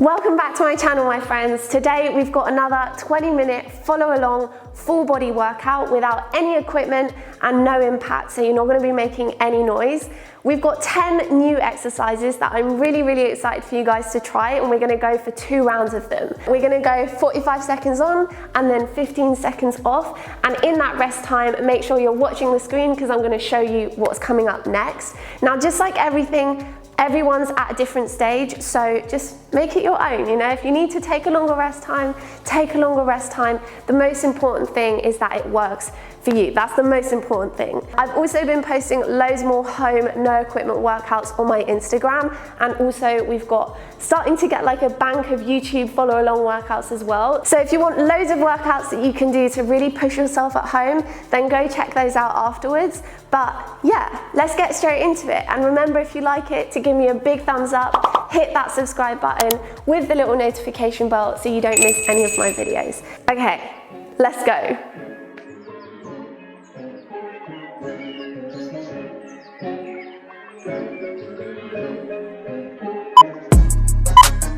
Welcome back to my channel, my friends. Today we've got another 20-minute follow along full body workout without any equipment and no impact, so you're not going to be making any noise. We've got 10 new exercises that I'm really excited for you guys to try, and we're going to go for 2 rounds of them. We're going to go 45 seconds on and then 15 seconds off, and in that rest time make sure you're watching the screen because I'm going to show you what's coming up next. Now, just like everything, everyone's at a different stage, so just make it your own. You know, if you need to take a longer rest time, take a longer rest time. The most important thing is that it works for you. That's the most important thing. I've also been posting loads more home, no equipment workouts on my Instagram, and also we've got starting to get like a bank of YouTube follow along workouts as well. So if you want loads of workouts that you can do to really push yourself at home, then go check those out afterwards. But yeah, let's get straight into it. And remember, if you like it, to give me a big thumbs up, hit that subscribe button with the little notification bell so you don't miss any of my videos. Okay, let's go.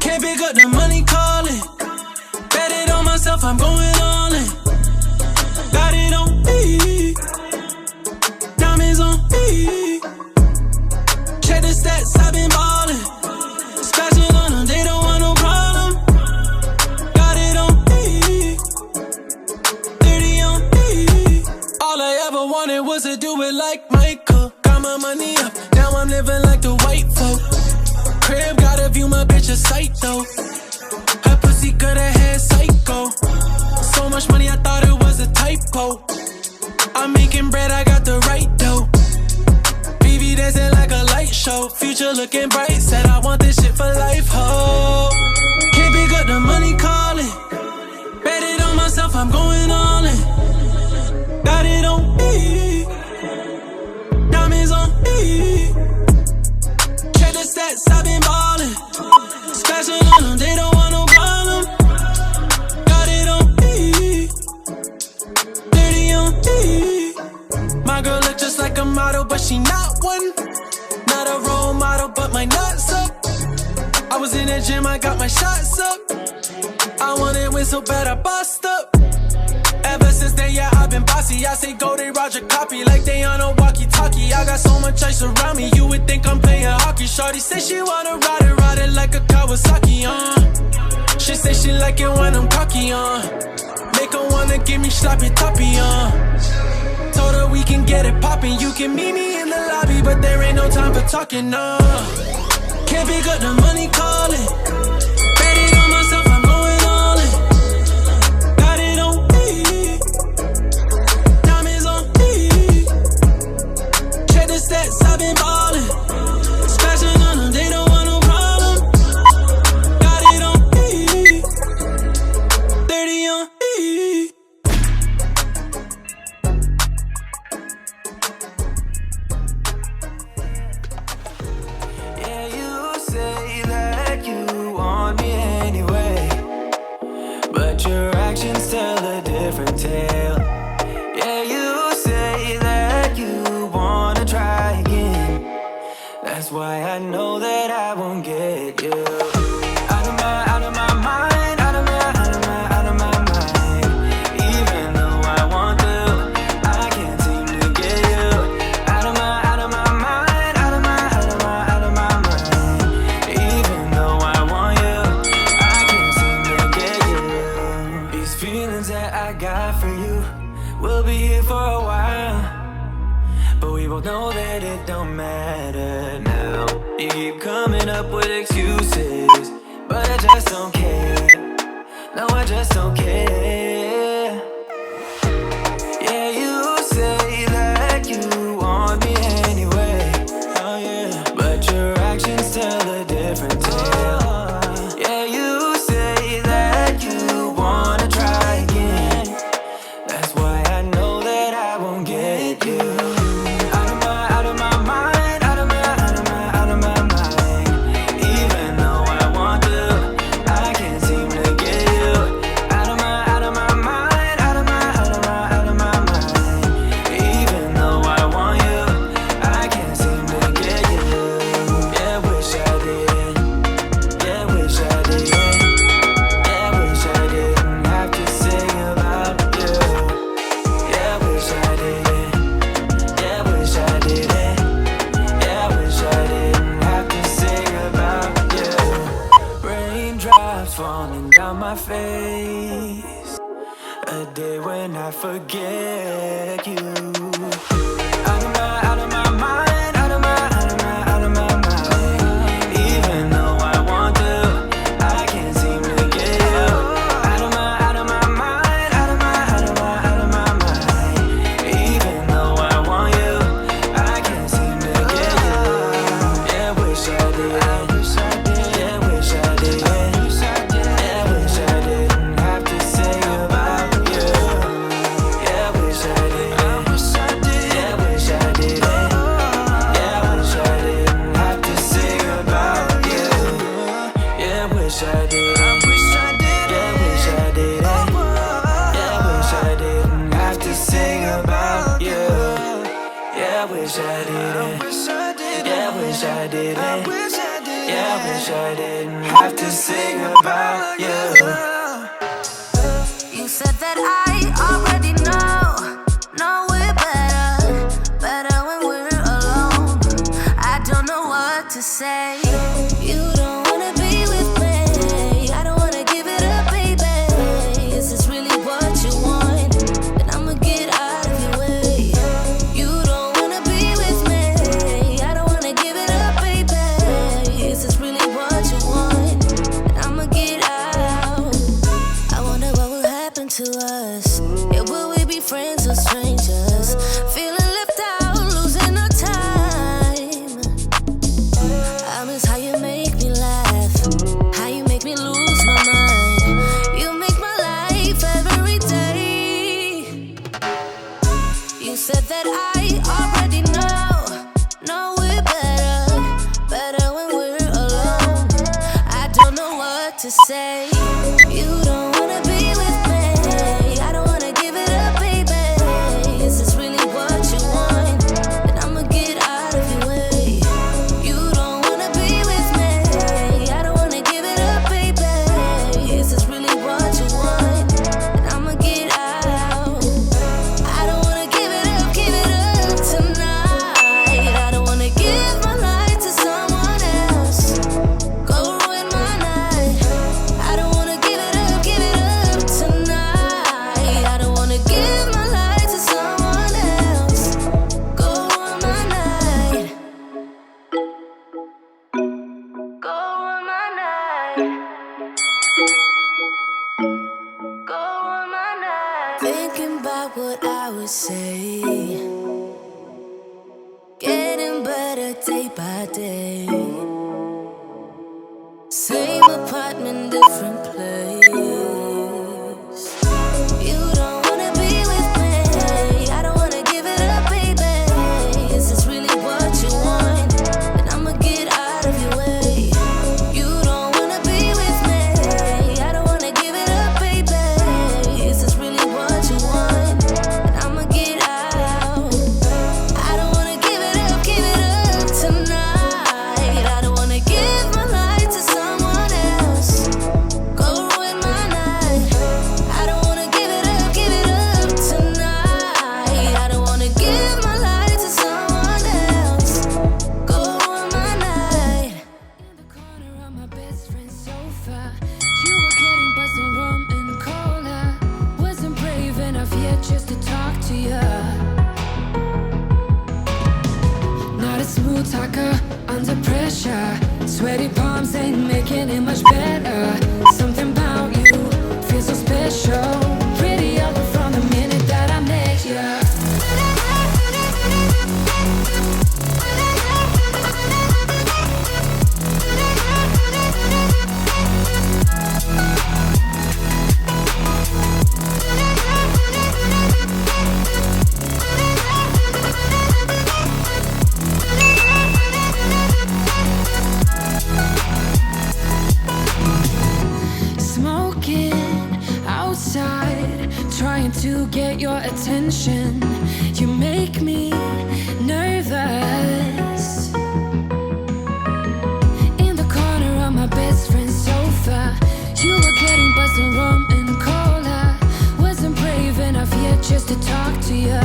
Can't pick up the money calling. Bet it on myself, I'm going all in. Got it on me. Diamonds on me. Check the stats, I've been ballin'. Splashing on them, they don't want no problem. Got it on me. 30 on me. All I ever wanted was to do it like Michael. Got my money up, now I'm living like the white folk. Crib got a view, my bitch a sight though. Her pussy good, her head psycho. So much money, I thought it was a typo. I'm making bread, I got the right dough. BB dancing like a light show. Future looking bright, said I want this shit for life, ho. Can't pick up the money calling. Bet it on myself, I'm going all in. Got it on me. Diamonds on me. Check the stats, I've been ballin'. Splashing on them, they don't want no problem. Got it on me. 30 on me. My girl look just like a model, but she not one. Not a role model, but my nuts up. I was in the gym, I got my shots up. I wanna win so bad, I bust up. Ever since then, yeah, I've been bossy. I say go, they Roger copy like they on a walkie-talkie. I got so much ice around me, you would think I'm playing hockey. Shorty say she wanna ride it like a Kawasaki, She say she like it when I'm cocky, Make her wanna give me sloppy toppy, Told her we can get it poppin'. You can meet me in the lobby, but there ain't no time for talking, Can't pick up the money calling. Bet it on myself, I'm going all in. Got it on me. Diamonds on me. Check the stats, I've been ballin'. Splashing on them, they don't want no problem. Got it on me. 30 on me. Yeah, you say that you want me anyway, but your actions tell a different tale. Yeah, you say that you wanna try again. That's why I know that I won't get you. Out of my mind, out of my mind. Even though I want to, I can't seem to get you. Out of my mind, out of my mind. Even though I want you, I can't seem to get you. These feelings that I got for you will be here for a while, but we both know that it don't matter now. You keep coming up with excuses, but I just don't care. No, I just don't care. Yeah, you say that you want me anyway. Oh yeah, but your actions tell a different tale. Yeah, you say that you wanna try again. That's why I know that I won't get you. Out of my mind, out of my mind. Even though I want to, I can't seem to get you. Out of my teardrops falling down my face. A day when I forget you. Out of my mind, out of my mind. Even though I want to, I can't seem to get you. Out of my mind, out of my mind. Even though I want you, I can't seem to get you. Yeah, wish I did. Yeah, wish I did. Yeah, wish I didn't have to say about you. Yeah, wish I did. Yeah, wish I did. Yeah, wish I didn't have to say about you. Yeah, wish I did. Yeah, wish I did. Yeah, wish I didn't have to sing about you. Yeah, wish I did. Yeah, wish I did. Yeah, wish I didn't have to sing about you. You said that I already know we're better when we're alone. I don't know what to say. You don't wanna be with me. I don't wanna give it up, baby. Is this really what you want? Then I'ma get out of your way. You don't wanna be with me. I don't wanna give it up, baby. Is this really what you want? Then I'ma get out. I wonder what will happen to us. Yeah, will we be friends or strangers? Feeling left out, losing our time. I miss how you make me laugh, how you make me lose my mind. You make my life every day. You said that I already know we're better when we're alone. I don't know what to say. You don't wanna be with me. I don't wanna give it up, baby. Is this really what you want? Then I'ma get out of your way. You don't wanna be with me. I don't wanna give it up, baby. Is this really what you want? Then I'ma get out. I don't wanna give it up tonight. I don't wanna give my life to someone else. Go ruin my night. I don't wanna give it up tonight. I don't wanna give my life to someone else. Go ruin my night. Go ruin my night. Go ruin my night. Thinking about what I would say. Getting better day by day. Same apartment, different place. You don't wanna be with me. I don't wanna give it up, baby. Is this really what you want? Then I'ma get out of your way. You don't wanna be with me. I don't wanna give it up, baby. Is this really what you want? Then I'ma get out. I don't wanna give it up tonight. I don't wanna give my life to someone else. Go ruin my night. I don't wanna give it up tonight. I don't wanna give my life to someone else. Go ruin my night. In the corner of my best friend's sofa, you were getting buzzed on rum and cola. Wasn't brave enough yet just to talk to you. Not a smooth talker under pressure. Sweaty palms ain't making it much better. Something about you feels so special. Prettier from the minute that I met you. Smoking outside, trying to get your attention. You make me nervous. In the corner of my best friend's sofa, you were getting buzzed on rum and cola. Wasn't brave enough yet just to talk to you.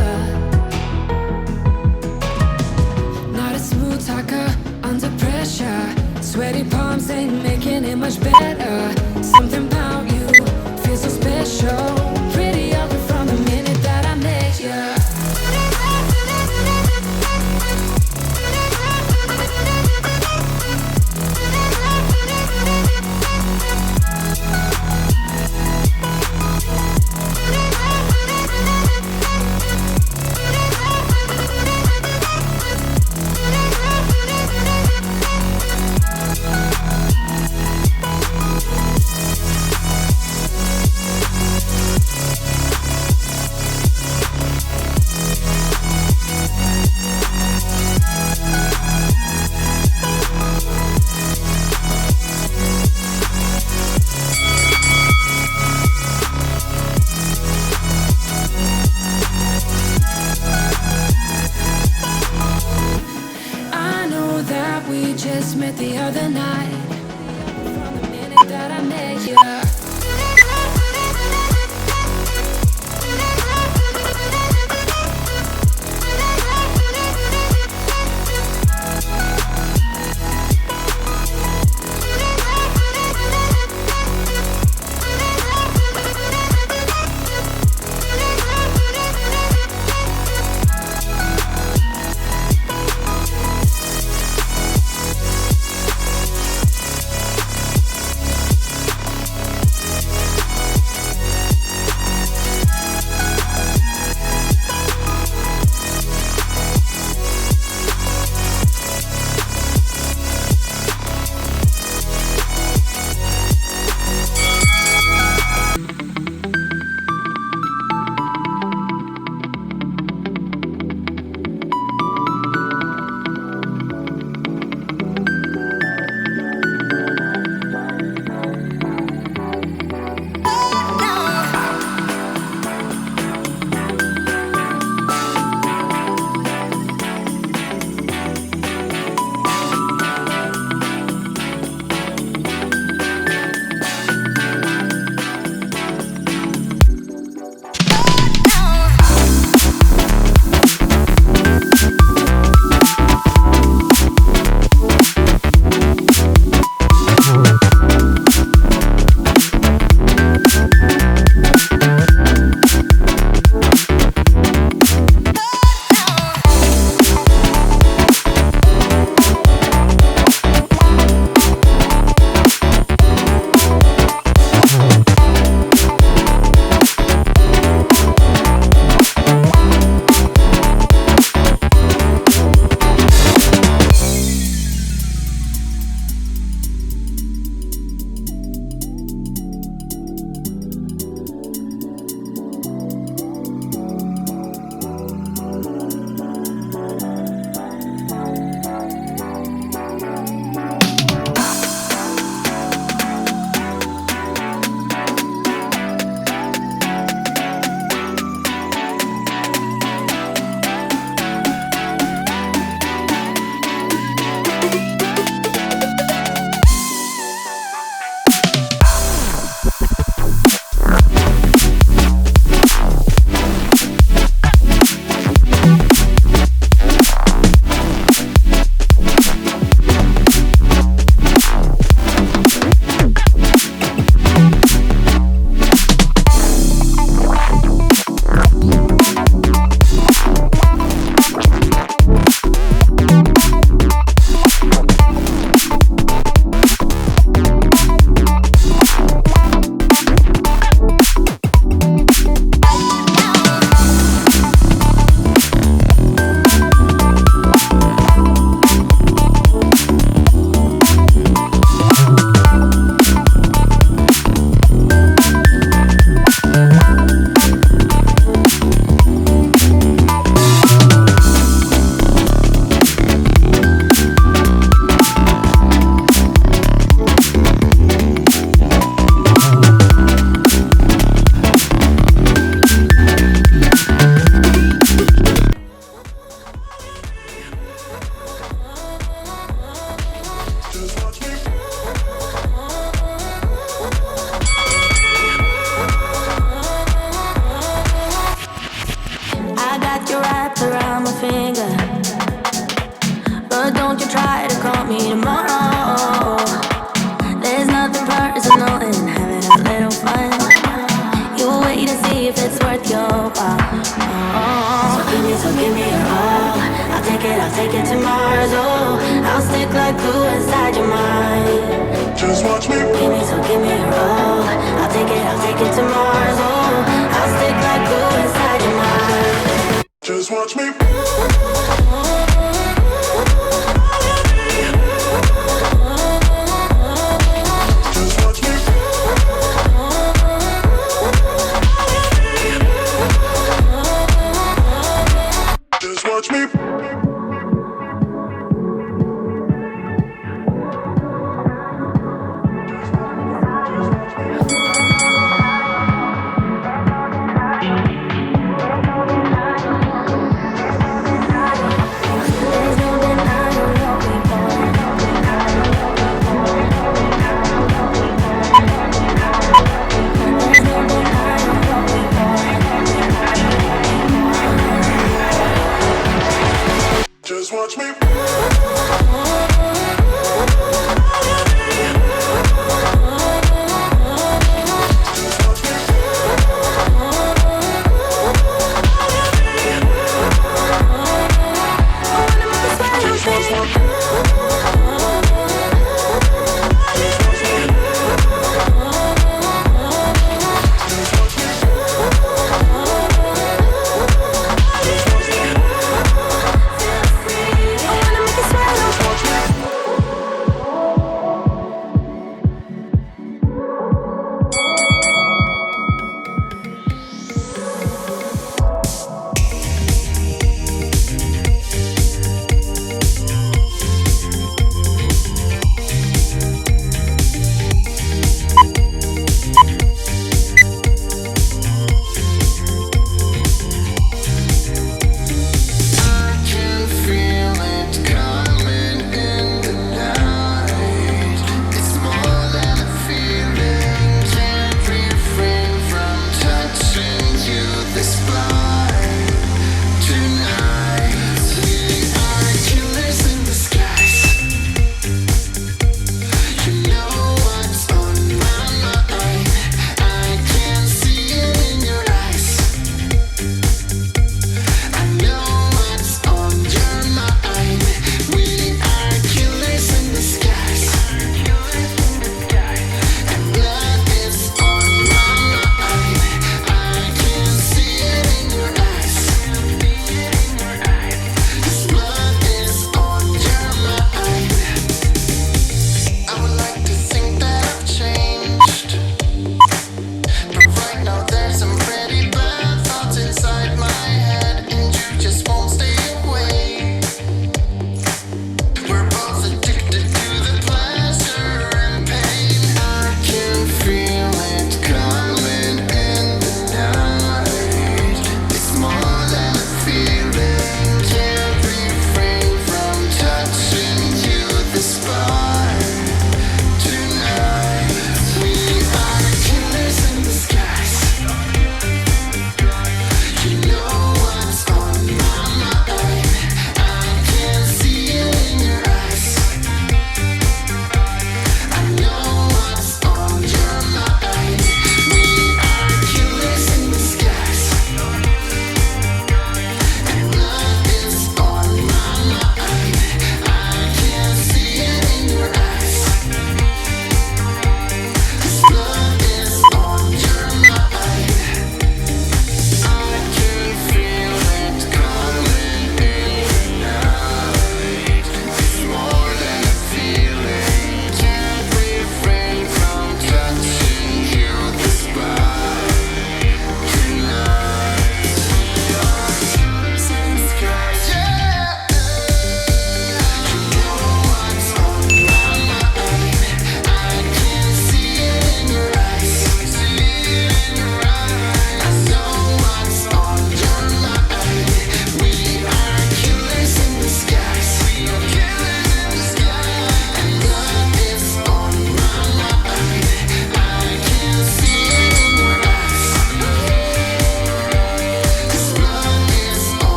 Not a smooth talker under pressure. Sweaty palms ain't making it much better. that I met you.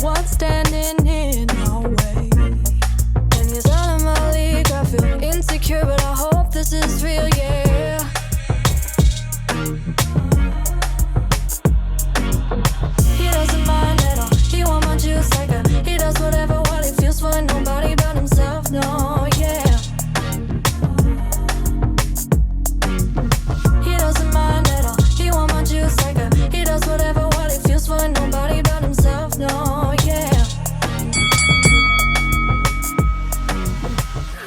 what's standing in our way. And he's out of my league, I feel insecure, but I hope this is real, yeah. He doesn't mind at all, he want my juice like that. He does whatever while he feels for nobody but himself, no, yeah. He doesn't mind at all, he want my juice like that. He does whatever while he feels for nobody but himself, no, yeah.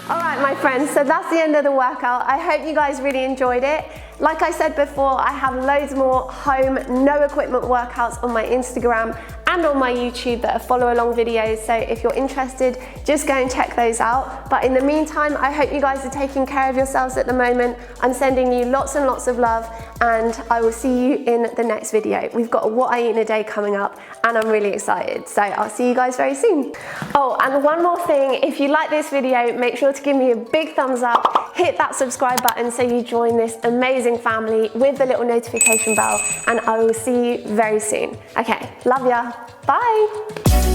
All right, my friends, so that's the end of the workout. I hope you guys really enjoyed it. Like I said before, I have loads more home, no equipment workouts on my Instagram and on my YouTube that are follow along videos. So if you're interested, just go and check those out. But in the meantime, I hope you guys are taking care of yourselves at the moment. I'm sending you lots and lots of love, and I will see you in the next video. We've got a What I Eat in a Day coming up, and I'm really excited. So I'll see you guys very soon. Oh, and one more thing, if you like this video, make sure to give me a big thumbs up, hit that subscribe button so you join this amazing family with the little notification bell, and I will see you very soon. Okay, love ya. Bye.